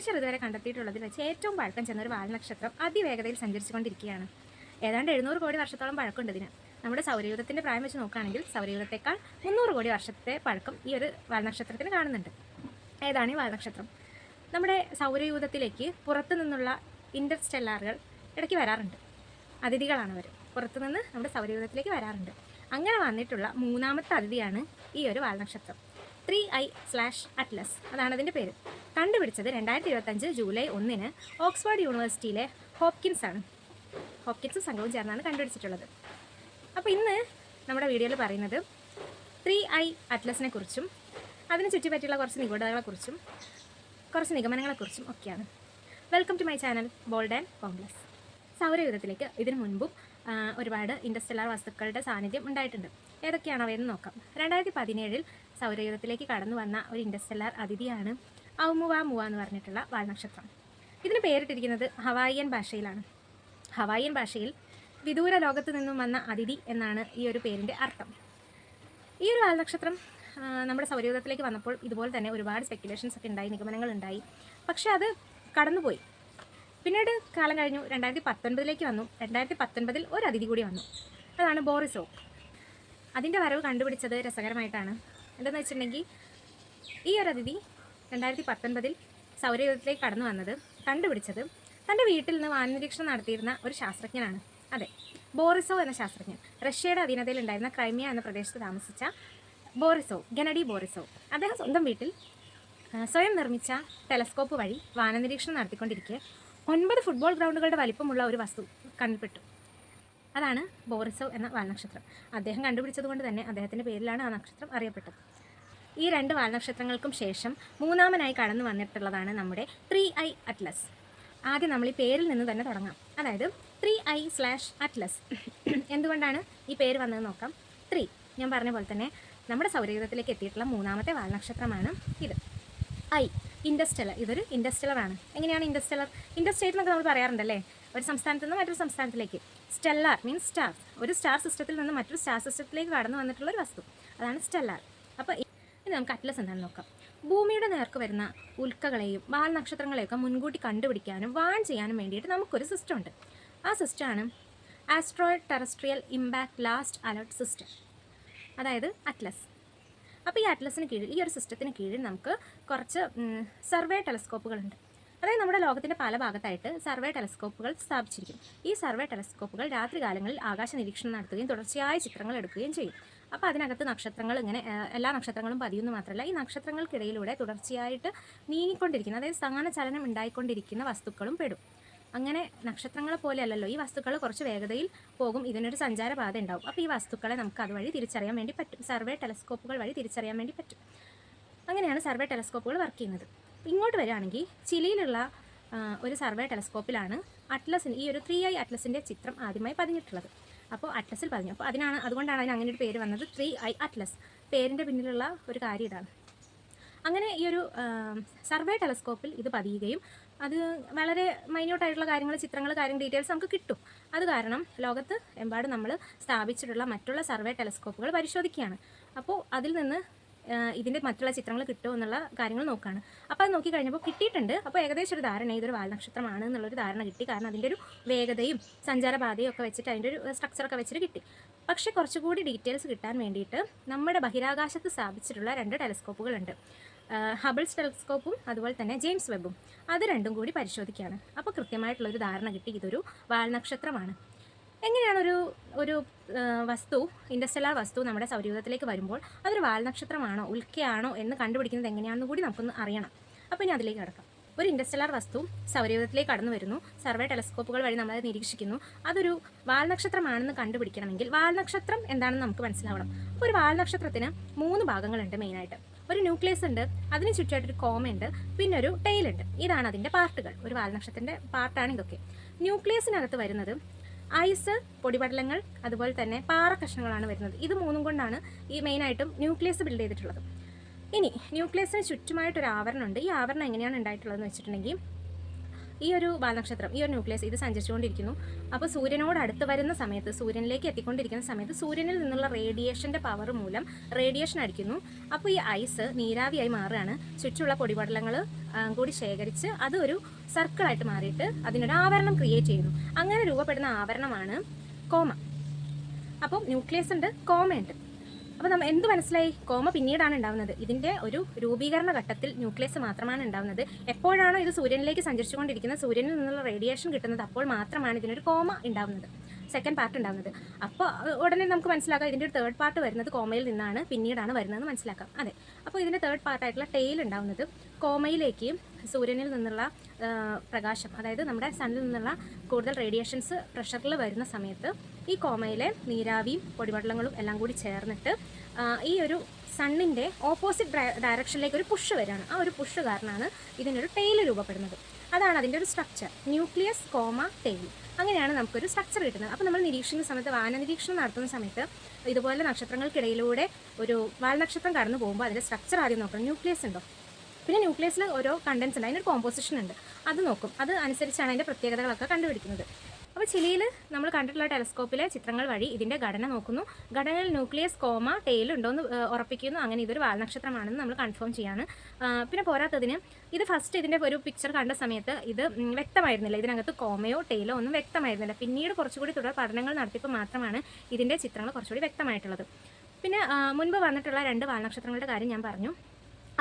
മനുഷ്യർ ഇതുവരെ കണ്ടെത്തിയിട്ടുള്ളതിൽ വെച്ച് ഏറ്റവും പഴക്കം ചെന്ന ഒരു വാൽനക്ഷത്രം അതിവേഗതയിൽ സഞ്ചരിച്ചുകൊണ്ടിരിക്കുകയാണ്. ഏതാണ്ട് 700 കോടി വർഷത്തോളം പഴക്കമുണ്ട് ഇതിന്. നമ്മുടെ സൗരയൂഥത്തിൻ്റെ പ്രായം വെച്ച് നോക്കുകയാണെങ്കിൽ സൗരയൂഥത്തേക്കാൾ 300 കോടി വർഷത്തെ പഴക്കം ഈ ഒരു വാൽനക്ഷത്രത്തിന് കാണുന്നുണ്ട്. ഏതാണ് ഈ വാൽനക്ഷത്രം? നമ്മുടെ സൗരയൂഥത്തിലേക്ക് പുറത്തു നിന്നുള്ള ഇൻ്റർസ്റ്റെല്ലാറുകൾ ഇടയ്ക്ക് വരാറുണ്ട്. അതിഥികളാണ് അവർ, പുറത്തുനിന്ന് നമ്മുടെ സൗരയൂഥത്തിലേക്ക് വരാറുണ്ട്. അങ്ങനെ വന്നിട്ടുള്ള മൂന്നാമത്തെ അതിഥിയാണ് ഈ ഒരു വാൽനക്ഷത്രം. 3I/Atlas അതാണ് അതിൻ്റെ പേര്. കണ്ടുപിടിച്ചത് 2025 ജൂലൈ 1 ഓക്സ്ഫോർഡ് യൂണിവേഴ്സിറ്റിയിലെ ഹോപ്കിൻസും സംഘവും ചേർന്നാണ് കണ്ടുപിടിച്ചിട്ടുള്ളത്. അപ്പോൾ ഇന്ന് നമ്മുടെ വീഡിയോയിൽ പറയുന്നത് 3I/Atlasനെ കുറിച്ചും അതിന് ചുറ്റിപ്പറ്റിയുള്ള കുറച്ച് നിഗൂഢതകളെക്കുറിച്ചും കുറച്ച് നിഗമനങ്ങളെക്കുറിച്ചും ഒക്കെയാണ്. Welcome to my channel bold and boundless. സൗരയൂഥത്തിലേക്ക് ഇതിനു മുൻപും ഒരുപാട് ഇൻ്റർസ്റ്റെല്ലാർ വസ്തുക്കളുടെ സാന്നിധ്യം ഉണ്ടായിട്ടുണ്ട്. ഏതൊക്കെയാണോ എന്ന് നോക്കാം. 2017 സൗരയൂഥത്തിലേക്ക് കടന്നു വന്ന ഒരു ഇൻ്റർസ്റ്റെല്ലാർ അതിഥിയാണ് ഔമുവാമുവ എന്ന് പറഞ്ഞിട്ടുള്ള വാൽനക്ഷത്രം. ഇതിന് പേരിട്ടിരിക്കുന്നത് ഹവായിയൻ ഭാഷയിലാണ്. ഹവായിയൻ ഭാഷയിൽ വിദൂര ലോകത്ത് നിന്നും വന്ന അതിഥി എന്നാണ് ഈ ഒരു പേരിൻ്റെ അർത്ഥം. ഈ ഒരു വാൽനക്ഷത്രം നമ്മുടെ സൗരയൂഥത്തിലേക്ക് വന്നപ്പോൾ ഇതുപോലെ തന്നെ ഒരുപാട് സ്പെക്കുലേഷൻസ് ഒക്കെ ഉണ്ടായി, നിഗമനങ്ങളുണ്ടായി. പക്ഷേ അത് കടന്നുപോയി. പിന്നീട് കാലം കഴിഞ്ഞു, 2019 വന്നു. 2019 ഒരു അതിഥി കൂടി വന്നു, അതാണ് ബോറിസോവ്. അതിൻ്റെ വരവ് കണ്ടുപിടിച്ചത് രസകരമായിട്ടാണ്. എന്താണെന്ന് വെച്ചിട്ടുണ്ടെങ്കിൽ ഈ ഒരു അതിഥി 2019 സൗരയൂഥത്തിലേക്ക് കടന്നു വന്നത് കണ്ടുപിടിച്ചത് തൻ്റെ വീട്ടിൽ നിന്ന് വാനനിരീക്ഷണം നടത്തിയിരുന്ന ഒരു ശാസ്ത്രജ്ഞനാണ്. അതെ, ബോറിസോവ് എന്ന ശാസ്ത്രജ്ഞൻ. റഷ്യയുടെ അധീനതയിൽ ഉണ്ടായിരുന്ന ക്രൈമിയ എന്ന പ്രദേശത്ത് താമസിച്ച ഗെനഡി ബോറിസോവ് അദ്ദേഹം സ്വന്തം വീട്ടിൽ സ്വയം നിർമ്മിച്ച ടെലസ്കോപ്പ് വഴി വാനനിരീക്ഷണം നടത്തിക്കൊണ്ടിരിക്കെ 9 ഫുട്ബോൾ ഗ്രൗണ്ടുകളുടെ വലിപ്പമുള്ള ഒരു വസ്തു കണ്ണിൽപ്പെട്ടു. അതാണ് ബോറിസോവ് എന്ന വാൽനക്ഷത്രം. അദ്ദേഹം കണ്ടുപിടിച്ചതുകൊണ്ട് തന്നെ അദ്ദേഹത്തിൻ്റെ പേരിലാണ് ആ നക്ഷത്രം അറിയപ്പെട്ടത്. ഈ 2 വാൽനക്ഷത്രങ്ങൾക്കും ശേഷം മൂന്നാമനായി കടന്നു വന്നിട്ടുള്ളതാണ് നമ്മുടെ 3I/Atlas. ആദ്യം നമ്മൾ ഈ പേരിൽ നിന്ന് തന്നെ തുടങ്ങാം. അതായത് 3I/Atlas എന്തുകൊണ്ടാണ് ഈ പേര് വന്നത് നോക്കാം. 3 ഞാൻ പറഞ്ഞ പോലെ തന്നെ നമ്മുടെ സൗരയൂഥത്തിലേക്ക് എത്തിയിട്ടുള്ള മൂന്നാമത്തെ വാൽനക്ഷത്രമാണ് ഇത്. ഇൻഡർസ്റ്റെല്ലർ, ഇതൊരു ഇൻഡർസ്റ്റെല്ലറാണ്. എങ്ങനെയാണ് ഇൻഡർസ്റ്റേറ്റ് എന്നൊക്കെ നമ്മൾ പറയാറുണ്ടല്ലേ, ഒരു സംസ്ഥാനത്ത് നിന്ന് മറ്റൊരു സംസ്ഥാനത്തിലേക്ക്. സ്റ്റെല്ലാർ മീൻസ് സ്റ്റാർ, ഒരു സ്റ്റാർ സിസ്റ്റത്തിൽ നിന്ന് മറ്റൊരു സ്റ്റാർ സിസ്റ്റത്തിലേക്ക് കടന്നു വന്നിട്ടുള്ള ഒരു വസ്തു, അതാണ് സ്റ്റെല്ലാർ. അപ്പോൾ ഇനി നമുക്ക് അറ്റ്ലസ് എന്താണെന്ന് നോക്കാം. ഭൂമിയുടെ നേർക്ക് വരുന്ന ഉൽക്കകളെയും വാൽനക്ഷത്രങ്ങളെയൊക്കെ മുൻകൂട്ടി കണ്ടുപിടിക്കാനും വാൺ ചെയ്യാനും വേണ്ടിയിട്ട് നമുക്കൊരു സിസ്റ്റം ഉണ്ട്. ആ സിസ്റ്റമാണ് asteroid terrestrial impact last alert system, അതായത് അറ്റ്ലസ്. അപ്പോൾ ഈ അറ്റ്ലസിന് കീഴിൽ, ഈ ഒരു സിസ്റ്റത്തിന് കീഴിൽ നമുക്ക് കുറച്ച് സർവേ ടെലസ്കോപ്പുകളുണ്ട്. അതായത് നമ്മുടെ ലോകത്തിൻ്റെ പല ഭാഗത്തായിട്ട് സർവേ ടെലസ്കോപ്പുകൾ സ്ഥാപിച്ചിരിക്കും. ഈ സർവേ ടെലസ്കോപ്പുകൾ രാത്രികാലങ്ങളിൽ ആകാശ നിരീക്ഷണം നടത്തുകയും തുടർച്ചയായ ചിത്രങ്ങൾ എടുക്കുകയും ചെയ്യും. അപ്പോൾ അതിനകത്ത് നക്ഷത്രങ്ങൾ ഇങ്ങനെ എല്ലാ നക്ഷത്രങ്ങളും പതിയുന്നു മാത്രമല്ല, ഈ നക്ഷത്രങ്ങൾക്കിടയിലൂടെ തുടർച്ചയായിട്ട് നീങ്ങിക്കൊണ്ടിരിക്കുന്ന, അതായത് സ്ഥാനചലനം ഉണ്ടായിക്കൊണ്ടിരിക്കുന്ന വസ്തുക്കളും പെടും. അങ്ങനെ നക്ഷത്രങ്ങളെ പോലെയല്ലല്ലോ, ഈ വസ്തുക്കൾ കുറച്ച് വേഗതയിൽ പോകും, ഇതിനൊരു സഞ്ചാരപാത ഉണ്ടാവും. അപ്പോൾ ഈ വസ്തുക്കളെ നമുക്ക് അതുവഴി തിരിച്ചറിയാൻ വേണ്ടി പറ്റും, സർവേ ടെലസ്കോപ്പുകൾ വഴി തിരിച്ചറിയാൻ വേണ്ടി പറ്റും. അങ്ങനെയാണ് സർവേ ടെലസ്കോപ്പുകൾ വർക്ക് ചെയ്യുന്നത്. ഇങ്ങോട്ട് വരികയാണെങ്കിൽ ചിലിയിലുള്ള ഒരു സർവേ ടെലസ്കോപ്പിലാണ് അറ്റ്ലസിന്, ഈ ഒരു 3I/Atlasൻ്റെ ചിത്രം ആദ്യമായി പതിഞ്ഞിട്ടുള്ളത്. അപ്പോൾ അറ്റ്ലസിൽ പതിഞ്ഞു. അപ്പോൾ അതുകൊണ്ടാണ് അതിന് അങ്ങനെ ഒരു പേര് വന്നത്, 3I/Atlas. പേരിൻ്റെ പിന്നിലുള്ള ഒരു കാര്യം ഇതാണ്. അങ്ങനെ ഈ ഒരു സർവേ ടെലസ്കോപ്പിൽ ഇത് പതിയുകയും അത് വളരെ മൈന്യൂട്ടായിട്ടുള്ള കാര്യങ്ങൾ, ചിത്രങ്ങൾ, ഡീറ്റെയിൽസ് നമുക്ക് കിട്ടും. അത് കാരണം ലോകത്ത് എമ്പാടും നമ്മൾ സ്ഥാപിച്ചിട്ടുള്ള മറ്റുള്ള സർവേ ടെലസ്കോപ്പുകൾ പരിശോധിക്കുകയാണ്. അപ്പോൾ അതിൽ നിന്ന് ഇതിൻ്റെ മറ്റുള്ള ചിത്രങ്ങൾ കിട്ടുമോ എന്നുള്ള കാര്യങ്ങൾ നോക്കുകയാണ്. അപ്പോൾ അത് നോക്കിക്കഴിഞ്ഞപ്പോൾ കിട്ടിയിട്ടുണ്ട്. അപ്പോൾ ഏകദേശം ഒരു ധാരണ, ഇതൊരു വാൽനക്ഷത്രമാണ് എന്നുള്ളൊരു ധാരണ കിട്ടി. കാരണം അതിൻ്റെ ഒരു വേഗതയും സഞ്ചാരപാതയും ഒക്കെ വെച്ചിട്ട് അതിൻ്റെ ഒരു സ്ട്രക്ചറൊക്കെ വെച്ചിട്ട് കിട്ടി. പക്ഷേ കുറച്ചുകൂടി ഡീറ്റെയിൽസ് കിട്ടാൻ വേണ്ടിയിട്ട് നമ്മുടെ ബഹിരാകാശത്ത് സ്ഥാപിച്ചിട്ടുള്ള 2 ടെലസ്കോപ്പുകളുണ്ട്. ഹബിൾസ് ടെലസ്കോപ്പും അതുപോലെ തന്നെ ജെയിംസ് വെബും. അത് രണ്ടും കൂടി പരിശോധിക്കുകയാണ്. അപ്പോൾ കൃത്യമായിട്ടുള്ളൊരു ധാരണ കിട്ടി, ഇതൊരു വാൽനക്ഷത്രമാണ്. എങ്ങനെയാണ് ഒരു വസ്തു, ഇൻ്റർസ്റ്റെല്ലാർ വസ്തു നമ്മുടെ സൗരയൂഥത്തിലേക്ക് വരുമ്പോൾ അതൊരു വാൽനക്ഷത്രമാണോ ഉൽക്കയാണോ എന്ന് കണ്ടുപിടിക്കുന്നത് എങ്ങനെയാണെന്ന് കൂടി നമുക്കൊന്ന് അറിയണം. അപ്പോൾ ഇനി അതിലേക്ക് കിടക്കാം. ഒരു ഇൻ്റർസ്റ്റെല്ലാർ വസ്തു സൗരയൂഥത്തിലേക്ക് കടന്നു വരുന്നു, സർവേ ടെലസ്കോപ്പുകൾ വഴി നമ്മളത് നിരീക്ഷിക്കുന്നു. അതൊരു വാൽനക്ഷത്രമാണെന്ന് കണ്ടുപിടിക്കണമെങ്കിൽ വാൽനക്ഷത്രം എന്താണെന്ന് നമുക്ക് മനസ്സിലാവണം. അപ്പോൾ ഒരു വാൽനക്ഷത്രത്തിന് 3 ഭാഗങ്ങളുണ്ട് മെയിനായിട്ട്. ഒരു ന്യൂക്ലിയസ് ഉണ്ട്, അതിന് ചുറ്റുമായിട്ടൊരു കോമയുണ്ട്, പിന്നെ ഒരു ടെയിലുണ്ട്. ഇതാണ് അതിൻ്റെ പാർട്ടുകൾ. ഒരു വാൽനക്ഷത്രത്തിൻ്റെ പാർട്ടാണ് ഇതൊക്കെ. ന്യൂക്ലിയസിനകത്ത് വരുന്നത് ഐസ്, പൊടിപടലങ്ങൾ, അതുപോലെ തന്നെ പാറ കഷ്ണങ്ങളാണ് വരുന്നത്. ഇത് 3 കൊണ്ടാണ് ഈ മെയിനായിട്ടും ന്യൂക്ലിയസ് ബിൽഡ് ചെയ്തിട്ടുള്ളത്. ഇനി ന്യൂക്ലിയസിന് ചുറ്റുമായിട്ടൊരു ആവരണമുണ്ട്. ഈ ആവരണം എങ്ങനെയാണ് ഉണ്ടായിട്ടുള്ളതെന്ന് വെച്ചിട്ടുണ്ടെങ്കിൽ ഈ ഒരു വാൽനക്ഷത്രം, ഈ ഒരു ന്യൂക്ലിയസ് ഇത് സഞ്ചരിച്ചുകൊണ്ടിരിക്കുന്നു. അപ്പോൾ സൂര്യനോട് അടുത്ത് വരുന്ന സമയത്ത്, സൂര്യനിലേക്ക് എത്തിക്കൊണ്ടിരിക്കുന്ന സമയത്ത് സൂര്യനിൽ നിന്നുള്ള റേഡിയേഷൻ്റെ പവർ മൂലം റേഡിയേഷൻ അടിക്കുന്നു. അപ്പോൾ ഈ ഐസ് നീരാവിയായി മാറുകയാണ്. ചുറ്റുമുള്ള പൊടിപടലങ്ങൾ കൂടി ശേഖരിച്ച് അത് ഒരു സർക്കിളായിട്ട് മാറിയിട്ട് അതിനൊരു ആവരണം ക്രിയേറ്റ് ചെയ്യുന്നു. അങ്ങനെ രൂപപ്പെടുന്ന ആവരണമാണ് കോമ. അപ്പം ന്യൂക്ലിയസ് ഉണ്ട്, കോമയുണ്ട്. അപ്പോൾ നമ്മൾ എന്ത് മനസ്സിലായി? കോമ പിന്നീടാണ് ഉണ്ടാകുന്നത്. ഇതിൻ്റെ ഒരു രൂപീകരണ ഘട്ടത്തിൽ ന്യൂക്ലിയസ് മാത്രമാണ് ഉണ്ടാകുന്നത്. എപ്പോഴാണോ ഇത് സൂര്യനിലേക്ക് സഞ്ചരിച്ചുകൊണ്ടിരിക്കുന്നത്, സൂര്യനിൽ നിന്നുള്ള റേഡിയേഷൻ കിട്ടുന്നത്, അപ്പോൾ മാത്രമാണ് ഇതിനൊരു കോമ ഉണ്ടാകുന്നത്, സെക്കൻഡ് പാർട്ട് ഉണ്ടാകുന്നത്. അപ്പോൾ ഉടനെ നമുക്ക് മനസ്സിലാക്കാം ഇതിൻ്റെ ഒരു തേർഡ് പാർട്ട് വരുന്നത് കോമയിൽ നിന്നാണ്, പിന്നീടാണ് വരുന്നതെന്ന് മനസ്സിലാക്കാം. അതെ, അപ്പോൾ ഇതിൻ്റെ തേർഡ് പാർട്ടായിട്ടുള്ള ടെയിൽ ഉണ്ടാകുന്നത് കോമയിലേക്ക് സൂര്യനിൽ നിന്നുള്ള പ്രകാശം, അതായത് നമ്മുടെ സണ്ണിൽ നിന്നുള്ള കൂടുതൽ റേഡിയേഷൻസ് പ്രഷറിൽ വരുന്ന സമയത്ത് ഈ കോമയിലെ നീരാവിയും പൊടിപടലങ്ങളും എല്ലാം കൂടി ചേർന്നിട്ട് ഈ ഒരു സണ്ണിൻ്റെ ഓപ്പോസിറ്റ് ഡയറക്ഷനിലേക്ക് ഒരു പുഷ് വരികയാണ്. ആ ഒരു പുഷ് കാരണമാണ് ഇതിനൊരു ടെയിൽ രൂപപ്പെടുന്നത്. അതാണ് അതിൻ്റെ ഒരു സ്ട്രക്ചർ, ന്യൂക്ലിയസ് കോമ ടെയിൽ. അങ്ങനെയാണ് നമുക്കൊരു സ്ട്രക്ചർ കിട്ടുന്നത്. അപ്പോൾ നമ്മൾ നിരീക്ഷിക്കുന്ന സമയത്ത്, വാന നിരീക്ഷണം നടത്തുന്ന സമയത്ത് ഇതുപോലെ നക്ഷത്രങ്ങൾക്കിടയിലൂടെ ഒരു വാൽനക്ഷത്രം കടന്നു പോകുമ്പോൾ അതിൻ്റെ സ്ട്രക്ചർ ആദ്യം നോക്കണം. ന്യൂക്ലിയസ് ഉണ്ടോ? പിന്നെ ന്യൂക്ലിയസിൽ ഓരോ കണ്ടൻസ് ഉണ്ട്, അതിനൊരു കോമ്പോസിഷൻ ഉണ്ട്, അത് നോക്കും. അത് അനുസരിച്ചാണ് അതിൻ്റെ പ്രത്യേകതകളൊക്കെ കണ്ടുപിടിക്കുന്നത്. അപ്പോൾ ചിലിയിൽ നമ്മൾ കണ്ടിട്ടുള്ള ടെലസ്കോപ്പിലെ ചിത്രങ്ങൾ വഴി ഇതിൻ്റെ ഘടന നോക്കുന്നു. ഘടനയിൽ ന്യൂക്ലിയസ് കോമ ടെയിൽ ഉണ്ടോയെന്ന് ഉറപ്പിക്കുന്നു. അങ്ങനെ ഇതൊരു വാൽനക്ഷത്രമാണെന്ന് നമ്മൾ കൺഫേം ചെയ്യാണ്. പിന്നെ പോരാത്തതിന് ഇത് ഫസ്റ്റ് ഇതിൻ്റെ ഒരു പിക്ചർ കണ്ട സമയത്ത് ഇത് വ്യക്തമായിരുന്നില്ല, ഇതിനകത്ത് കോമയോ ടെയിലോ ഒന്നും വ്യക്തമായിരുന്നില്ല. പിന്നീട് കുറച്ചുകൂടി തുടർ പഠനങ്ങൾ നടത്തിയപ്പോൾ മാത്രമാണ് ഇതിൻ്റെ ചിത്രങ്ങൾ കുറച്ചുകൂടി വ്യക്തമായിട്ടുള്ളത്. പിന്നെ മുൻപ് വന്നിട്ടുള്ള 2 വാൽനക്ഷത്രങ്ങളുടെ കാര്യം ഞാൻ പറഞ്ഞു.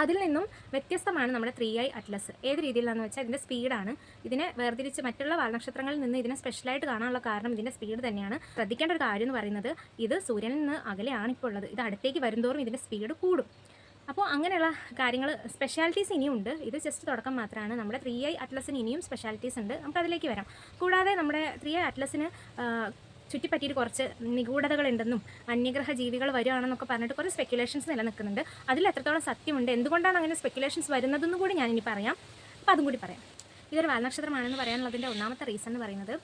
അതിൽ നിന്നും വ്യത്യസ്തമാണ് നമ്മുടെ 3i അറ്റ്ലസ്. ഏത് രീതിയിലാണെന്ന് വെച്ചാൽ ഇതിൻ്റെ സ്പീഡാണ്. ഇതിനെ വേർതിരിച്ച് മറ്റുള്ള വാൽനക്ഷത്രങ്ങളിൽ നിന്ന് ഇതിനെ സ്പെഷ്യലായിട്ട് കാണാനുള്ള കാരണം ഇതിൻ്റെ സ്പീഡ് തന്നെയാണ്. ശ്രദ്ധിക്കേണ്ട ഒരു കാര്യം എന്ന് പറയുന്നത്, ഇത് സൂര്യനിൽ നിന്ന് അകലെയാണ് ഇപ്പോൾ ഉള്ളത്. ഇത് അടുത്തേക്ക് വരുന്തോറും ഇതിൻ്റെ സ്പീഡ് കൂടും. അപ്പോൾ അങ്ങനെയുള്ള കാര്യങ്ങൾ, സ്പെഷ്യാലിറ്റീസ് ഇനിയും ഉണ്ട്. ഇത് ജസ്റ്റ് തുടക്കം മാത്രമാണ്. നമ്മുടെ 3i അറ്റ്ലസിന് ഇനിയും സ്പെഷ്യാലിറ്റീസ് ഉണ്ട്, നമുക്ക് അതിലേക്ക് വരാം. കൂടാതെ നമ്മുടെ 3i അറ്റ്ലസിന് ചുറ്റിപ്പറ്റിയിട്ട് കുറച്ച് നിഗൂഢതകളുണ്ടെന്നും അന്യഗ്രഹ ജീവികൾ വരികയാണെന്നൊക്കെ പറഞ്ഞിട്ട് കുറച്ച് സ്പെക്കുലേഷൻസ് നിലനിൽക്കുന്നുണ്ട്. അതിൽ എത്രത്തോളം സത്യമുണ്ട്, എന്തുകൊണ്ടാണ് അങ്ങനെ സ്പെക്കുലേഷൻസ് വരുന്നതെന്ന് കൂടി ഞാനിനി പറയാം. അപ്പോൾ അതും കൂടി പറയാം. ഇതൊരു വാൽനക്ഷത്രമാണെന്ന് പറയാനുള്ളതിൻ്റെ ഒന്നാമത്തെ റീസൺ എന്ന് പറയുന്നത്,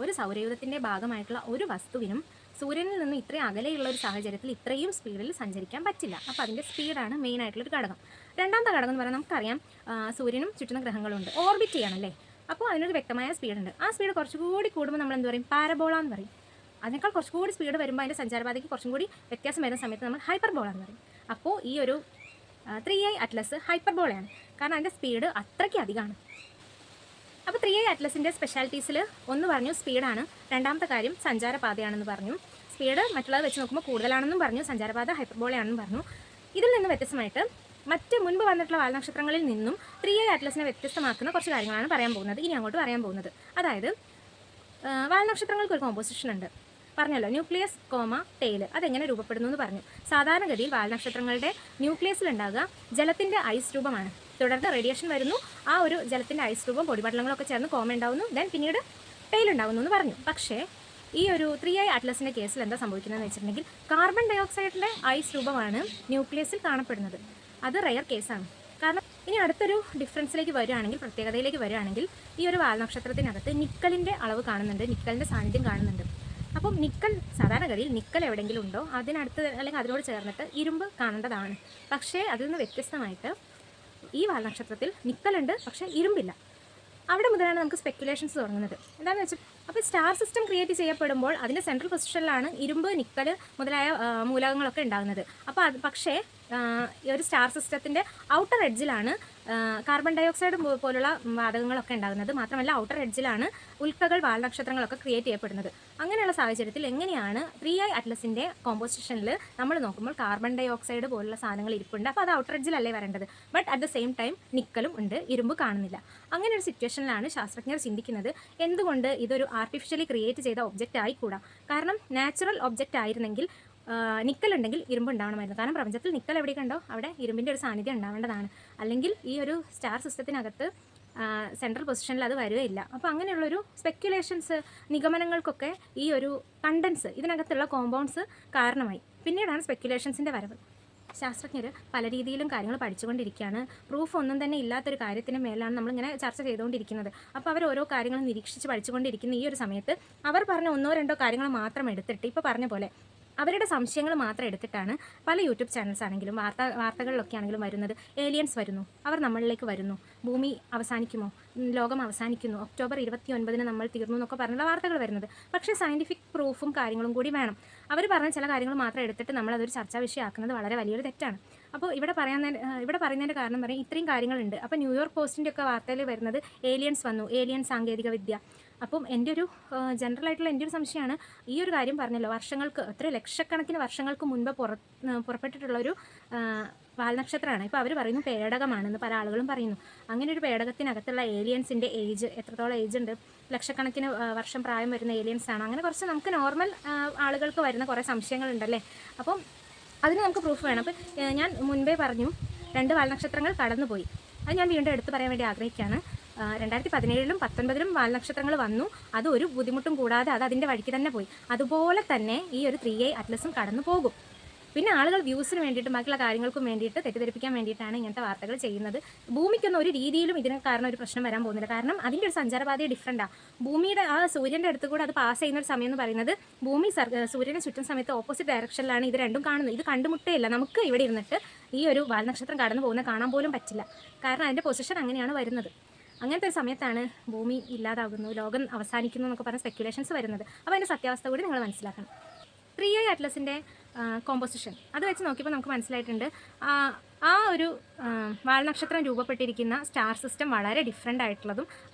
ഒരു സൗരയൂഥത്തിൻ്റെ ഭാഗമായിട്ടുള്ള ഒരു വസ്തുവിനും സൂര്യനിൽ നിന്ന് ഇത്രയും അകലെയുള്ള ഒരു സാഹചര്യത്തിൽ ഇത്രയും സ്പീഡിൽ സഞ്ചരിക്കാൻ പറ്റില്ല. അപ്പോൾ അതിൻ്റെ സ്പീഡാണ് മെയിൻ ആയിട്ടുള്ളൊരു ഘടകം. രണ്ടാമത്തെ ഘടകം എന്ന് പറഞ്ഞാൽ നമുക്കറിയാം, സൂര്യനും ചുറ്റുന്ന ഗ്രഹങ്ങളുണ്ട്, ഓർബിറ്റ് ചെയ്യണമല്ലേ. അപ്പോൾ അതിനൊരു വ്യക്തമായ സ്പീഡുണ്ട്. ആ സ്പീഡ് കുറച്ചുകൂടി കൂടുമ്പോൾ നമ്മൾ എന്ത് പറയും? പാരബോള എന്ന് പറയും. അതിനേക്കാൾ കുറച്ചുകൂടി സ്പീഡ് വരുമ്പോൾ അതിൻ്റെ സഞ്ചാരപാതയ്ക്ക് കുറച്ചും കൂടി വ്യത്യാസം വരുന്ന സമയത്ത് നമ്മൾ ഹൈപ്പർബോള എന്ന് പറയും. അപ്പോൾ ഈ ഒരു 3i അറ്റ്ലസ് ഹൈപ്പർബോളയാണ്, കാരണം അതിൻ്റെ സ്പീഡ് അത്രയ്ക്ക് അധികമാണ്. അപ്പോൾ 3i അറ്റ്ലസിൻ്റെ സ്പെഷ്യാലിറ്റീസിൽ ഒന്ന് പറഞ്ഞു സ്പീഡാണ്, രണ്ടാമത്തെ കാര്യം സഞ്ചാരപാതയാണെന്ന് പറഞ്ഞു. സ്പീഡ് മറ്റുള്ളത് വെച്ച് നോക്കുമ്പോൾ കൂടുതലാണെന്നും പറഞ്ഞു, സഞ്ചാരപാത ഹൈപ്പർബോളയാണെന്നും പറഞ്ഞു. ഇതിൽ നിന്ന് വ്യത്യസ്തമായിട്ട് മറ്റ് മുൻപ് വന്നിട്ടുള്ള വാൽനക്ഷത്രങ്ങളിൽ നിന്നും 3i അറ്റ്ലസിനെ വ്യത്യസ്തമാക്കുന്ന കുറച്ച് കാര്യങ്ങളാണ് പറയാൻ പോകുന്നത്, ഇനി അങ്ങോട്ട് പറയാൻ പോകുന്നത്. അതായത് വാൽനക്ഷത്രങ്ങൾക്ക് ഒരു കോമ്പോസിഷൻ ഉണ്ട്, പറഞ്ഞല്ലോ, ന്യൂക്ലിയസ് കോമ ടെയിൽ. അതെങ്ങനെ രൂപപ്പെടുന്നു എന്ന് പറഞ്ഞു. സാധാരണഗതിയിൽ വാൽനക്ഷത്രങ്ങളുടെ ന്യൂക്ലിയസിലുണ്ടാകുക ജലത്തിൻ്റെ ഐസ് രൂപമാണ്. തുടർന്ന് റേഡിയേഷൻ വരുന്നു, ആ ഒരു ജലത്തിൻ്റെ ഐസ് രൂപം പൊടിപടലങ്ങളൊക്കെ ചേർന്ന് കോമ ഉണ്ടാകുന്നു, ദെൻ പിന്നീട് ടെയിൽ ഉണ്ടാകുന്നു എന്ന് പറഞ്ഞു. പക്ഷേ ഈ ഒരു 3i അറ്റ്ലസിൻ്റെ കേസിൽ എന്താ സംഭവിക്കുന്നതെന്ന് വെച്ചിട്ടുണ്ടെങ്കിൽ, കാർബൺ ഡയോക്സൈഡിൻ്റെ ഐസ് രൂപമാണ് ന്യൂക്ലിയസിൽ കാണപ്പെടുന്നത്. അത് റെയർ കേസാണ്. കാരണം ഇനി അടുത്തൊരു ഡിഫറൻസിലേക്ക് വരികയാണെങ്കിൽ, പ്രത്യേകതയിലേക്ക് വരികയാണെങ്കിൽ, ഈ ഒരു വാൽനക്ഷത്രത്തിനകത്ത് നിക്കലിൻ്റെ അളവ് കാണുന്നുണ്ട്, നിക്കലിൻ്റെ സാന്നിധ്യം കാണുന്നുണ്ട്. അപ്പം നിക്കൽ, സാധാരണഗതിയിൽ നിക്കൽ എവിടെയെങ്കിലും ഉണ്ടോ അതിനടുത്ത് അല്ലെങ്കിൽ അതിനോട് ചേർന്നിട്ട് ഇരുമ്പ് കാണേണ്ടതാണ്. പക്ഷേ അതിൽ നിന്ന് വ്യത്യസ്തമായിട്ട് ഈ വാൽനക്ഷത്രത്തിൽ നിക്കലുണ്ട്, പക്ഷേ ഇരുമ്പില്ല. അവിടെ മുതലാണ് നമുക്ക് സ്പെക്കുലേഷൻസ് തുടങ്ങുന്നത്. എന്താണെന്ന് വെച്ചാൽ, അപ്പോൾ സ്റ്റാർ സിസ്റ്റം ക്രിയേറ്റ് ചെയ്യപ്പെടുമ്പോൾ അതിൻ്റെ സെൻട്രൽ പൊസിഷനിലാണ് ഇരുമ്പ്, നിക്കൽ മുതലായ മൂലകങ്ങളൊക്കെ ഉണ്ടാകുന്നത്. അപ്പോൾ പക്ഷേ ഈ ഒരു സ്റ്റാർ സിസ്റ്റത്തിൻ്റെ ഔട്ടർ എഡ്ജിലാണ് കാർബൺ ഡയോക്സൈഡ് പോലുള്ള വാതകങ്ങളൊക്കെ ഉണ്ടാകുന്നത്. മാത്രമല്ല ഔട്ടർ എഡ്ജിലാണ് ഉൽക്കകൾ, വാൽനക്ഷത്രങ്ങളൊക്കെ ക്രിയേറ്റ് ചെയ്യപ്പെടുന്നത്. അങ്ങനെയുള്ള സാഹചര്യത്തിൽ എങ്ങനെയാണ് 3i അറ്റ്ലസിൻ്റെ കോമ്പോസിഷനിൽ നമ്മൾ നോക്കുമ്പോൾ കാർബൺ ഡയോക്സൈഡ് പോലുള്ള സാധനങ്ങൾ ഇരിപ്പുണ്ട്, അപ്പോൾ അത് ഔട്ടർ എഡ്ജിലല്ലേ വരേണ്ടത്. But at the same time നിക്കലും ഉണ്ട്, ഇരുമ്പ് കാണുന്നില്ല. അങ്ങനെ ഒരു സിറ്റുവേഷനിലാണ് ശാസ്ത്രജ്ഞർ ചിന്തിക്കുന്നത്, എന്തുകൊണ്ട് ഇതൊരു ആർട്ടിഫിഷ്യലി ക്രിയേറ്റ് ചെയ്ത ഒബ്ജക്റ്റ് ആയിക്കൂടാ. കാരണം നാച്ചുറൽ ഒബ്ജക്റ്റ് ആയിരുന്നെങ്കിൽ നിക്കൽ ഉണ്ടെങ്കിൽ ഇരുമ്പ് ഉണ്ടാവണമായിരുന്നു. കാരണം പ്രപഞ്ചത്തിൽ നിക്കൽ എവിടെയൊക്കെ ഉണ്ടോ അവിടെ ഇരുമ്പിൻ്റെ ഒരു സാന്നിധ്യം ഉണ്ടാവേണ്ടതാണ്. അല്ലെങ്കിൽ ഈ ഒരു സ്റ്റാർ സിസ്റ്റത്തിനകത്ത് സെൻട്രൽ പൊസിഷനിൽ അത് വരികയില്ല. അപ്പോൾ അങ്ങനെയുള്ളൊരു സ്പെക്കുലേഷൻസ്, നിഗമനങ്ങൾക്കൊക്കെ ഈ ഒരു കണ്ടൻസ്, ഇതിനകത്തുള്ള കോമ്പൗണ്ട്സ് കാരണമായി. പിന്നീടാണ് സ്പെക്കുലേഷൻസിൻ്റെ വരവ്. ശാസ്ത്രജ്ഞർ പല രീതിയിലും കാര്യങ്ങൾ പഠിച്ചുകൊണ്ടിരിക്കുകയാണ്. പ്രൂഫ് ഒന്നും തന്നെ ഇല്ലാത്തൊരു കാര്യത്തിന് മേലാണ് നമ്മളിങ്ങനെ ചർച്ച ചെയ്തുകൊണ്ടിരിക്കുന്നത്. അപ്പോൾ അവർ ഓരോ കാര്യങ്ങളും നിരീക്ഷിച്ച് പഠിച്ചുകൊണ്ടിരിക്കുന്ന ഈ ഒരു സമയത്ത് അവർ പറഞ്ഞ 1-2 കാര്യങ്ങൾ മാത്രം എടുത്തിട്ട്, ഇപ്പോൾ പറഞ്ഞ പോലെ അവരുടെ സംശയങ്ങൾ മാത്രം എടുത്തിട്ടാണ് പല യൂട്യൂബ് ചാനൽസ് ആണെങ്കിലും വാർത്തകളിലൊക്കെ ആണെങ്കിലും വരുന്നത്. ഏലിയൻസ് വരുന്നു, അവർ നമ്മളിലേക്ക് വരുന്നു, ഭൂമി അവസാനിക്കുമോ, ലോകം അവസാനിക്കുന്നു, ഒക്ടോബർ 29 നമ്മൾ തീർന്നു എന്നൊക്കെ പറഞ്ഞുള്ള വാർത്തകൾ വരുന്നത്. പക്ഷേ സയൻറ്റിഫിക് പ്രൂഫും കാര്യങ്ങളും കൂടി വേണം. അവർ പറഞ്ഞ ചില കാര്യങ്ങൾ മാത്രം എടുത്തിട്ട് നമ്മളതൊരു ചർച്ചാ വിഷയമാക്കുന്നത് വളരെ വലിയൊരു തെറ്റാണ്. അപ്പോൾ ഇവിടെ പറയുന്നതിൻ്റെ കാരണം പറയും ഇത്രയും കാര്യങ്ങളുണ്ട്. അപ്പോൾ ന്യൂയോർക്ക് പോസ്റ്റിൻ്റെ ഒക്കെ വാർത്തയിൽ വരുന്നത് ഏലിയൻസ് വന്നു, ഏലിയൻ സാങ്കേതിക വിദ്യ. അപ്പം എൻ്റെ ഒരു ജനറൽ ആയിട്ടുള്ള എൻ്റെ ഒരു സംശയമാണ്, ഈ ഒരു കാര്യം പറഞ്ഞല്ലോ, വർഷങ്ങൾക്ക് എത്ര ലക്ഷക്കണക്കിന് വർഷങ്ങൾക്ക് മുൻപ് പുറപ്പെട്ടിട്ടുള്ളൊരു വാൽനക്ഷത്രമാണ്. ഇപ്പോൾ അവർ പറയുന്നു പേടകമാണെന്ന് പല ആളുകളും പറയുന്നു. അങ്ങനെ ഒരു പേടകത്തിനകത്തുള്ള ഏലിയൻസിൻ്റെ ഏജ് എത്രത്തോളം ഏജ് ഉണ്ട്, ലക്ഷക്കണക്കിന് വർഷം പ്രായം വരുന്ന ഏലിയൻസ് ആണ്. അങ്ങനെ കുറച്ച് നമുക്ക് നോർമൽ ആളുകൾക്ക് വരുന്ന കുറേ സംശയങ്ങളുണ്ടല്ലേ. അപ്പം അതിന് നമുക്ക് പ്രൂഫ് വേണം. അപ്പോൾ ഞാൻ മുൻപേ പറഞ്ഞു 2 വാൽനക്ഷത്രങ്ങൾ കടന്നുപോയി. അത് ഞാൻ വീണ്ടും എടുത്തു പറയാൻ വേണ്ടി ആഗ്രഹിക്കുകയാണ്. 2017-ലും 2019-ലും വാൽനക്ഷത്രങ്ങൾ വന്നു. അത് ഒരു ബുദ്ധിമുട്ടും കൂടാതെ അത് അതിൻ്റെ വഴിക്ക് തന്നെ പോയി. അതുപോലെ തന്നെ ഈ ഒരു 3i അറ്റ്ലസും കടന്നു പോകും. പിന്നെ ആളുകൾ വ്യൂസിന് വേണ്ടിയിട്ട് ബാക്കിയുള്ള കാര്യങ്ങൾക്കും വേണ്ടിയിട്ട് തെറ്റിദ്ധരിപ്പിക്കാൻ വേണ്ടിയിട്ടാണ് ഇങ്ങനത്തെ വാർത്തകൾ ചെയ്യുന്നത്. ഭൂമിക്കൊന്നും ഒരു രീതിയിലും ഇതിന് കാരണം ഒരു പ്രശ്നം വരാൻ പോകുന്നില്ല. കാരണം അതിൻ്റെ ഒരു സഞ്ചാരപാത ഡിഫറൻറ്റാണ്. ഭൂമിയുടെ സൂര്യൻ്റെ അടുത്ത് കൂടെ അത് പാസ് ചെയ്യുന്ന ഒരു സമയം എന്ന് പറയുന്നത് ഭൂമി സൂര്യനെ ചുറ്റും സമയത്ത് ഓപ്പോസിറ്റ് ഡയറക്ഷനിലാണ് ഇത് രണ്ടും കാണുന്നത്. ഇത് കണ്ടുമുട്ടേയില്ല. നമുക്ക് ഇവിടെ ഇരുന്നിട്ട് ഈ ഒരു വാൽനക്ഷത്രം കടന്നു പോകുന്നത് കാണാൻ പോലും പറ്റില്ല. കാരണം അതിൻ്റെ പൊസിഷൻ അങ്ങനെയാണ് വരുന്നത്. അങ്ങനത്തെ ഒരു സമയത്താണ് ഭൂമി ഇല്ലാതാകുന്നു, ലോകം അവസാനിക്കുന്നു എന്നൊക്കെ പറഞ്ഞ സ്പെക്കുലേഷൻസ് വരുന്നത്. അപ്പോൾ അതിൻ്റെ സത്യാവസ്ഥ കൂടി നിങ്ങൾ മനസ്സിലാക്കണം. 3i അറ്റ്ലസിൻ്റെ കോമ്പോസിഷൻ അത് വെച്ച് നോക്കിയപ്പോൾ നമുക്ക് മനസ്സിലായിട്ടുണ്ട് ആ ഒരു വാൽനക്ഷത്രം രൂപപ്പെട്ടിരിക്കുന്ന സ്റ്റാർ സിസ്റ്റം വളരെ ഡിഫറെൻ്റ് ആയിട്ടുള്ളതും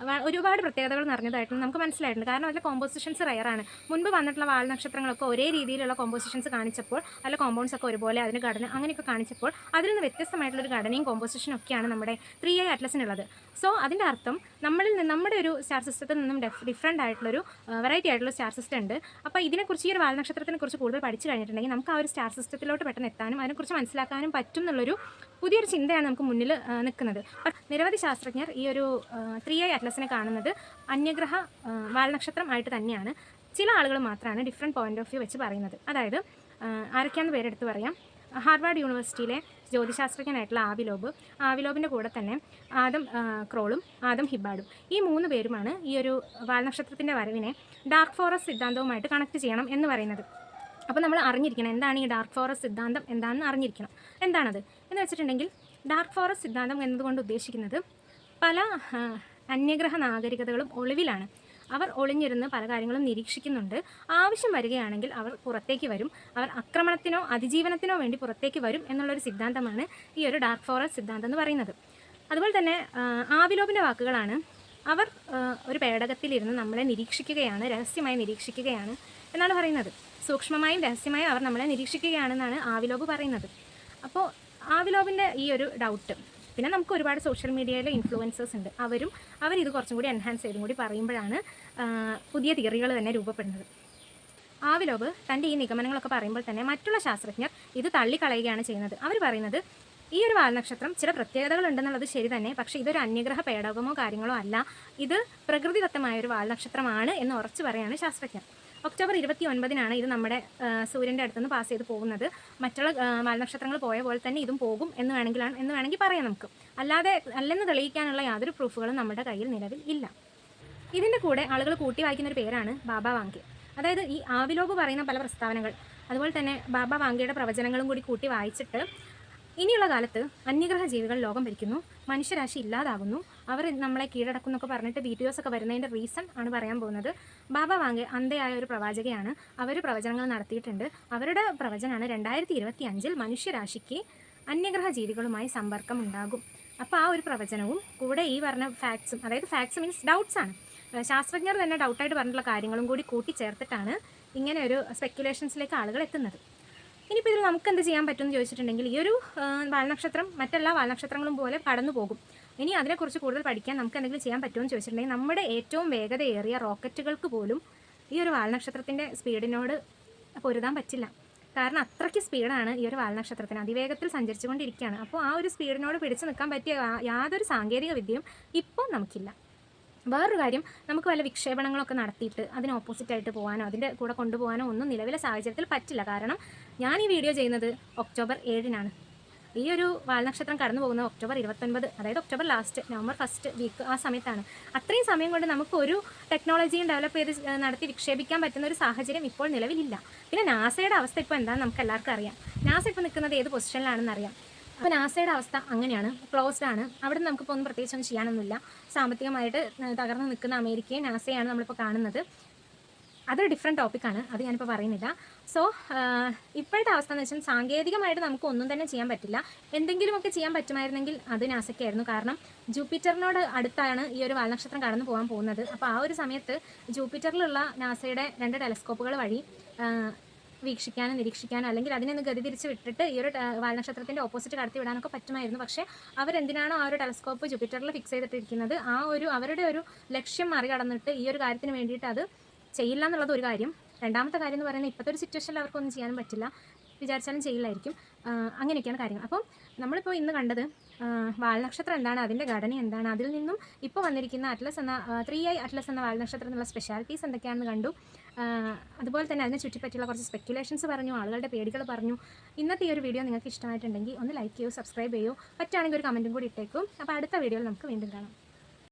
ഒരുപാട് പ്രത്യേകതകൾ നിറഞ്ഞതായിട്ടും നമുക്ക് മനസ്സിലായിട്ടുണ്ട്. കാരണം അതിലെ കോമ്പോസിഷൻസ് റയറാണ്. മുൻപ് വന്നിട്ടുള്ള വാൽനക്ഷത്രങ്ങളൊക്കെ ഒരേ രീതിയിലുള്ള കോമ്പോസിഷൻസ് കാണിച്ചപ്പോൾ, അതിലെ കോമ്പൗണ്ട്സ് ഒക്കെ ഒരുപോലെ, അതിന് ഘടന അങ്ങനെയൊക്കെ കാണിച്ചപ്പോൾ അതിൽ നിന്ന് വ്യത്യസ്തമായിട്ടുള്ളൊരു ഘടനയും കോമ്പോസിഷനും ഒക്കെയാണ് നമ്മുടെ 3i അറ്റ്ലസിനുള്ളത്. സോ അതിൻ്റെ അർത്ഥം നമ്മുടെ ഒരു സ്റ്റാർ സിസ്റ്റത്തിൽ നിന്നും ഡിഫറെൻ്റ് ആയിട്ടുള്ളൊരു വെറൈറ്റി ആയിട്ടുള്ള സ്റ്റാർ സിസ്റ്റം ഉണ്ട്. അപ്പോൾ ഇതിനെക്കുറിച്ച് ഈ ഒരു വാൽനക്ഷത്രത്തിനെ കുറിച്ച് കൂടുതൽ പഠിച്ചു കഴിഞ്ഞിട്ടുണ്ടെങ്കിൽ നമുക്ക് ആ ഒരു സ്റ്റാർ സിസ്റ്റത്തിലോട്ട് പെട്ടെന്ന് എത്താനും അതിനെക്കുറിച്ച് മനസ്സിലാക്കാനും പറ്റും എന്നുള്ളൊരു പുതിയൊരു ചിന്തയാണ് നമുക്ക് മുന്നിൽ നിൽക്കുന്നത്. നിരവധി ശാസ്ത്രജ്ഞർ ഈ ഒരു 3i അറ്റ്ലസിനെ കാണുന്നത് അന്യഗ്രഹ വാൽനക്ഷത്രം ആയിട്ട് തന്നെയാണ്. ചില ആളുകൾ മാത്രമാണ് ഡിഫറെൻറ്റ് പോയിന്റ് ഓഫ് വ്യൂ വെച്ച് പറയുന്നത്. അതായത് ആരൊക്കെയാണെന്ന് പേരെടുത്ത് പറയാം. ഹാർവാർഡ് യൂണിവേഴ്സിറ്റിയിലെ ജ്യോതിശാസ്ത്രജ്ഞനായിട്ടുള്ള ആവിലോബിൻ്റെ കൂടെ തന്നെ ആദം ക്രോളും ആദം ഹിബാർഡും, ഈ 3 പേരുമാണ് ഈ ഒരു വാൽനക്ഷത്രത്തിൻ്റെ വരവിനെ ഡാർക്ക് ഫോറസ്റ്റ് സിദ്ധാന്തവുമായിട്ട് കണക്ട് ചെയ്യണം എന്ന് പറയുന്നത്. അപ്പോൾ നമ്മൾ അറിഞ്ഞിരിക്കണം എന്താണ് ഈ ഡാർക്ക് ഫോറസ്റ്റ് സിദ്ധാന്തം എന്താണെന്ന് അറിഞ്ഞിരിക്കണം. എന്താണത് എന്ന് വെച്ചിട്ടുണ്ടെങ്കിൽ, ഡാർക്ക് ഫോറസ്റ്റ് സിദ്ധാന്തം എന്നതുകൊണ്ട് ഉദ്ദേശിക്കുന്നത് പല അന്യഗ്രഹ നാഗരികതകളും ഒളിവിലാണ്. അവർ ഒളിഞ്ഞിരുന്ന് പല കാര്യങ്ങളും നിരീക്ഷിക്കുന്നുണ്ട്. ആവശ്യം വരികയാണെങ്കിൽ അവർ പുറത്തേക്ക് വരും. അവർ ആക്രമണത്തിനോ അതിജീവനത്തിനോ വേണ്ടി പുറത്തേക്ക് വരും എന്നുള്ളൊരു സിദ്ധാന്തമാണ് ഈ ഒരു ഡാർക്ക് ഫോറസ്റ്റ് സിദ്ധാന്തം എന്ന് പറയുന്നത്. അതുപോലെ തന്നെ ആവിലോബിൻ്റെ വാക്കുകളാണ്, അവർ ഒരു പേടകത്തിലിരുന്ന് നമ്മളെ നിരീക്ഷിക്കുകയാണ്, രഹസ്യമായി നിരീക്ഷിക്കുകയാണ് എന്നാണ് പറയുന്നത്. സൂക്ഷ്മമായും രഹസ്യമായും അവർ നമ്മളെ നിരീക്ഷിക്കുകയാണെന്നാണ് ആവിലോബ് പറയുന്നത്. അപ്പോൾ ആവിലോബിൻ്റെ ഈ ഒരു ഡൗട്ട്, പിന്നെ നമുക്ക് ഒരുപാട് സോഷ്യൽ മീഡിയയിലെ ഇൻഫ്ലുവൻസേഴ്സ് ഉണ്ട്, അവരിത് കുറച്ചും കൂടി എൻഹാൻസ് ചെയ്തും കൂടി പറയുമ്പോഴാണ് പുതിയ തിയറികൾ തന്നെ രൂപപ്പെടുന്നത്. ആവിലോബ് തൻ്റെ ഈ നിഗമനങ്ങളൊക്കെ പറയുമ്പോൾ തന്നെ മറ്റുള്ള ശാസ്ത്രജ്ഞർ ഇത് തള്ളിക്കളയുകയാണ് ചെയ്യുന്നത്. അവർ പറയുന്നത് ഈ ഒരു വാൽനക്ഷത്രം ചില പ്രത്യേകതകൾ ഉണ്ടെന്നുള്ളത് ശരി തന്നെ, പക്ഷേ ഇതൊരു അന്യഗ്രഹ പേടകമോ കാര്യങ്ങളോ അല്ല, ഇത് പ്രകൃതിദത്തമായ ഒരു വാൽനക്ഷത്രമാണ് എന്ന് ഉറച്ചു പറയുകയാണ് ശാസ്ത്രജ്ഞർ. ഒക്ടോബർ 29 ഇത് നമ്മുടെ സൂര്യൻ്റെ അടുത്തുനിന്ന് പാസ് ചെയ്ത് പോകുന്നത്. മറ്റുള്ള വാൽനക്ഷത്രങ്ങൾ പോയ പോലെ തന്നെ ഇതും പോകും എന്ന് വേണമെങ്കിൽ പറയാം നമുക്ക്. അല്ലെന്ന് തെളിയിക്കാനുള്ള യാതൊരു പ്രൂഫുകളും നമ്മുടെ കയ്യിൽ നിലവിൽ ഇല്ല. ഇതിൻ്റെ കൂടെ ആളുകൾ കൂട്ടി വായിക്കുന്ന ഒരു പേരാണ് ബാബ വാങ്കെ. അതായത് ഈ ആവിലോബ് പറയുന്ന പല പ്രസ്താവനകൾ, അതുപോലെ തന്നെ ബാബ വാങ്കയുടെ പ്രവചനങ്ങളും കൂടി കൂട്ടി വായിച്ചിട്ട് ഇനിയുള്ള കാലത്ത് അന്യഗ്രഹ ജീവികൾ ലോകം ഭരിക്കുന്നു, മനുഷ്യരാശി ഇല്ലാതാകുന്നു, അവർ നമ്മളെ കീഴടക്കുന്നൊക്കെ പറഞ്ഞിട്ട് വീഡിയോസൊക്കെ വരുന്നതിൻ്റെ റീസൺ ആണ് പറയാൻ പോകുന്നത്. ബാബ വാങ്കെ അന്ധയായ ഒരു പ്രവാചകയാണ്. അവർ പ്രവചനങ്ങൾ നടത്തിയിട്ടുണ്ട്. അവരുടെ പ്രവചനമാണ് 2025 മനുഷ്യരാശിക്ക് അന്യഗ്രഹ ജീവികളുമായി സമ്പർക്കം ഉണ്ടാകും. അപ്പോൾ ആ ഒരു പ്രവചനവും കൂടെ ഈ പറഞ്ഞ ഫാക്ട്സും, അതായത് ഫാക്ട്സ് മീൻസ് ഡൗട്ട്സ് ആണ്, ശാസ്ത്രജ്ഞർ തന്നെ ഡൗട്ടായിട്ട് പറഞ്ഞിട്ടുള്ള കാര്യങ്ങളും കൂടി കൂട്ടിച്ചേർത്തിട്ടാണ് ഇങ്ങനെ ഒരു സ്പെക്കുലേഷൻസിലേക്ക് ആളുകൾ എത്തുന്നത്. ഇനിയിപ്പോൾ ഇതിൽ നമുക്ക് എന്ത് ചെയ്യാൻ പറ്റുമെന്ന് ചോദിച്ചിട്ടുണ്ടെങ്കിൽ, ഈ ഒരു വാൽനക്ഷത്രം മറ്റെല്ലാ വാൽനക്ഷത്രങ്ങളും പോലെ കടന്നു പോകും. ഇനി അതിനെക്കുറിച്ച് കൂടുതൽ പഠിക്കാൻ നമുക്ക് എന്തെങ്കിലും ചെയ്യാൻ പറ്റുമെന്ന് ചോദിച്ചിട്ടുണ്ടെങ്കിൽ, നമ്മുടെ ഏറ്റവും വേഗതയേറിയ റോക്കറ്റുകൾക്ക് പോലും ഈ ഒരു വാൽനക്ഷത്രത്തിൻ്റെ സ്പീഡിനോട് പൊരുതാൻ പറ്റില്ല. കാരണം അത്രയ്ക്ക് സ്പീഡാണ് ഈ ഒരു വാൽനക്ഷത്രത്തിന്, അതിവേഗത്തിൽ സഞ്ചരിച്ചു കൊണ്ടിരിക്കുകയാണ്. അപ്പോൾ ആ ഒരു സ്പീഡിനോട് പിടിച്ചു നിൽക്കാൻ പറ്റിയ യാതൊരു സാങ്കേതിക വിദ്യയും ഇപ്പോൾ നമുക്കില്ല. വേറൊരു കാര്യം, നമുക്ക് വല്ല വിക്ഷേപണങ്ങളൊക്കെ നടത്തിയിട്ട് അതിന് ഓപ്പോസിറ്റായിട്ട് പോകാനോ അതിൻ്റെ കൂടെ കൊണ്ടുപോകാനോ ഒന്നും നിലവിലെ സാഹചര്യത്തിൽ പറ്റില്ല. കാരണം ഞാൻ ഈ വീഡിയോ ചെയ്യുന്നത് ഒക്ടോബർ 7 ഈ ഒരു വാൽനക്ഷത്രം കടന്നു പോകുന്നത് ഒക്ടോബർ 29, അതായത് October last, November 1st week ആ സമയത്താണ്. അത്രയും സമയം കൊണ്ട് നമുക്ക് ഒരു ടെക്നോളജിയും ഡെവലപ്പ് ചെയ്ത് നടത്തി വിക്ഷേപിക്കാൻ പറ്റുന്ന ഒരു സാഹചര്യം ഇപ്പോൾ നിലവിലില്ല. പിന്നെ നാസയുടെ അവസ്ഥ ഇപ്പോൾ എന്താണെന്ന് നമുക്ക് എല്ലാവർക്കും അറിയാം. നാസ ഇപ്പോൾ നിൽക്കുന്നത് ഏത് പൊസിഷനിലാണെന്ന് അറിയാം. അപ്പോൾ നാസയുടെ അവസ്ഥ അങ്ങനെയാണ്, ക്ലോസ്ഡ് ആണ്. അവിടെ നിന്ന് നമുക്കിപ്പോൾ ഒന്നും പ്രത്യേകിച്ചൊന്നും ചെയ്യാനൊന്നുമില്ല. സാമ്പത്തികമായിട്ട് തകർന്ന് നിൽക്കുന്ന അമേരിക്കയും നാസയാണ് നമ്മളിപ്പോൾ കാണുന്നത്. അതൊരു ഡിഫറെൻറ്റ് ടോപ്പിക്കാണ്, അത് ഞാനിപ്പോൾ പറയുന്നില്ല. സോ ഇപ്പോഴത്തെ അവസ്ഥ എന്ന് വെച്ചാൽ സാങ്കേതികമായിട്ട് നമുക്ക് ഒന്നും തന്നെ ചെയ്യാൻ പറ്റില്ല. എന്തെങ്കിലുമൊക്കെ ചെയ്യാൻ പറ്റുമായിരുന്നെങ്കിൽ അത് നാസയ്ക്കായിരുന്നു. കാരണം ജൂപ്പിറ്ററിനോട് അടുത്താണ് ഈ ഒരു വാൽനക്ഷത്രം കടന്നു പോകാൻ പോകുന്നത്. അപ്പോൾ ആ ഒരു സമയത്ത് ജൂപ്പിറ്ററിലുള്ള നാസയുടെ 2 ടെലസ്കോപ്പുകൾ വഴി വീക്ഷിക്കാനും നിരീക്ഷിക്കാനും, അല്ലെങ്കിൽ അതിനെ ഒന്ന് ഗതി തിരിച്ച് വിട്ടിട്ട് ഈ ഒരു വാൽനക്ഷത്രത്തിൻ്റെ ഓപ്പോസിറ്റ് കടത്തി വിടാനൊക്കെ പറ്റുമായിരുന്നു. പക്ഷേ അവരെന്തിനാണോ ആ ഒരു ടെലസ്കോപ്പ് ജൂപ്പിറ്ററിൽ ഫിക്സ് ചെയ്തിട്ടിരിക്കുന്നത്, ആ ഒരു അവരുടെ ഒരു ലക്ഷ്യം മറികടന്നിട്ട് ഈ ഒരു കാര്യത്തിന് വേണ്ടിയിട്ട് അത് ചെയ്യില്ല എന്നുള്ളത് ഒരു കാര്യം. രണ്ടാമത്തെ കാര്യം എന്ന് പറയുന്നത് ഇപ്പോഴത്തെ ഒരു സിറ്റുവേഷനിൽ അവർക്കൊന്നും ചെയ്യാനും പറ്റില്ല, വിചാരിച്ചാലും ചെയ്യില്ലായിരിക്കും. അങ്ങനെയൊക്കെയാണ് കാര്യങ്ങൾ. അപ്പം നമ്മളിപ്പോൾ ഇന്ന് കണ്ടത് വാൽനക്ഷത്രം എന്താണ്, അതിൻ്റെ ഘടന എന്താണ്, അതിൽ നിന്നും ഇപ്പോൾ വന്നിരിക്കുന്ന അറ്റ്ലസ് എന്ന 3i അറ്റ്ലസ് എന്ന വാൽനക്ഷത്രത്തിനുള്ള സ്പെഷ്യാലിറ്റീസ് എന്തൊക്കെയാണെന്ന് കണ്ടു. അതുപോലെ തന്നെ അതിനെ ചുറ്റിപ്പറ്റിയുള്ള കുറച്ച് സ്പെക്കുലേഷൻസ് പറഞ്ഞു, ആളുകളുടെ പേടികൾ പറഞ്ഞു. ഇന്നത്തെ ഈ ഒരു വീഡിയോ നിങ്ങൾക്ക് ഇഷ്ടമായിട്ടുണ്ടെങ്കിൽ ഒന്ന് ലൈക്ക് ചെയ്യൂ, സബ്സ്ക്രൈബ് ചെയ്യൂ, പറ്റുകയാണെങ്കിൽ ഒരു കമൻറ്റും കൂടി ഇട്ടേക്കും. അപ്പോൾ അടുത്ത വീഡിയോയിൽ നമുക്ക് വീണ്ടും കാണാം.